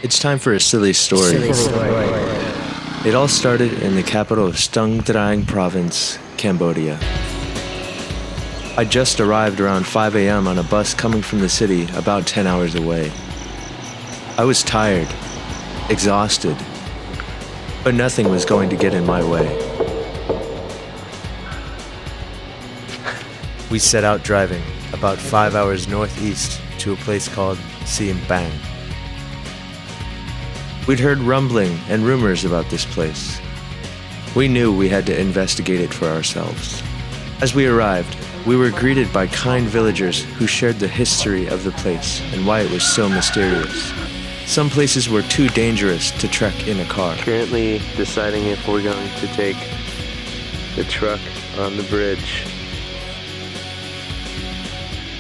It's time for a silly story. It all started in the capital of Stung Trang province, Cambodia. I just arrived around 5 a.m. on a bus coming from the city about 10 hours away. I was tired, exhausted, but nothing was going to get in my way. We set out driving about 5 hours northeast to a place called Siem. We'd heard rumbling and rumors about this place. We knew we had to investigate it for ourselves. As we arrived, we were greeted by kind villagers who shared the history of the place and why it was so mysterious. Some places were too dangerous to trek in a car. Currently deciding if we're going to take the truck on the bridge.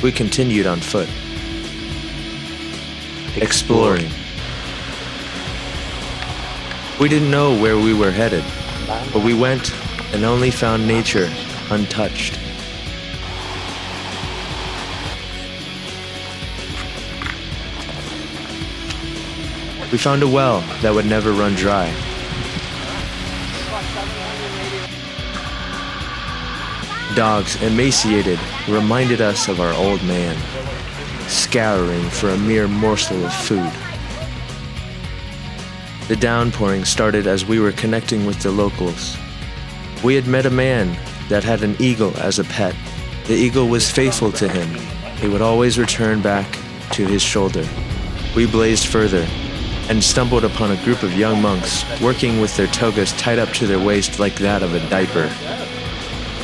We continued on foot, exploring. We didn't know where we were headed, but we went and only found nature untouched. We found a well that would never run dry. Dogs, emaciated, reminded us of our old man, scouring for a mere morsel of food. The downpouring started as we were connecting with the locals. We had met a man that had an eagle as a pet. The eagle was faithful to him. He would always return back to his shoulder. We blazed further and stumbled upon a group of young monks working with their togas tied up to their waist like that of a diaper.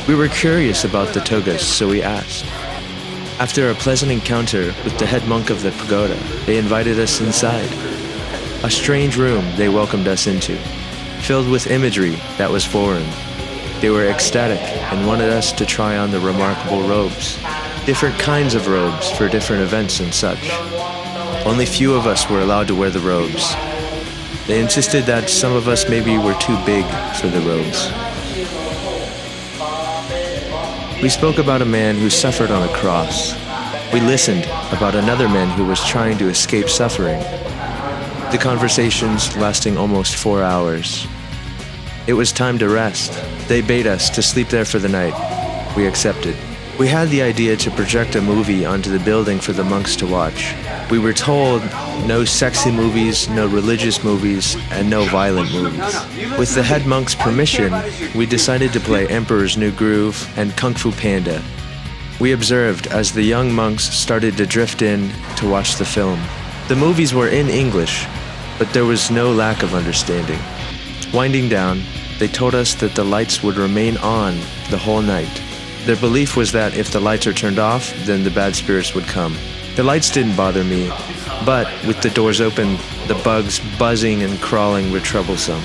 We were curious about the togas, so we asked. After a pleasant encounter with the head monk of the pagoda, they invited us inside. A strange room they welcomed us into, filled with imagery that was foreign. They were ecstatic and wanted us to try on the remarkable robes, different kinds of robes for different events and such. Only few of us were allowed to wear the robes. They insisted that some of us maybe were too big for the robes. We spoke about a man who suffered on a cross. We listened about another man who was trying to escape suffering. The conversations lasting almost 4 hours. It was time to rest. They bade us to sleep there for the night. We accepted. We had the idea to project a movie onto the building for the monks to watch. We were told no sexy movies, no religious movies, and no violent movies. With the head monk's permission, we decided to play Emperor's New Groove and Kung Fu Panda. We observed as the young monks started to drift in to watch the film. The movies were in English, but there was no lack of understanding. Winding down, they told us that the lights would remain on the whole night. Their belief was that if the lights are turned off, then the bad spirits would come. The lights didn't bother me, but with the doors open, the bugs buzzing and crawling were troublesome.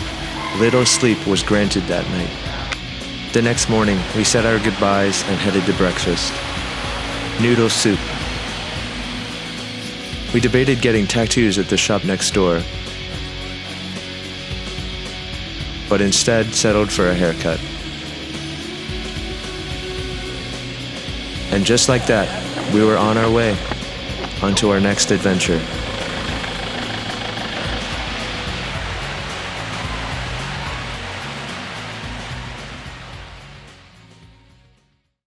Little sleep was granted that night. The next morning, we said our goodbyes and headed to breakfast. Noodle soup. We debated getting tattoos at the shop next door, but instead settled for a haircut. And just like that, we were on our way onto our next adventure.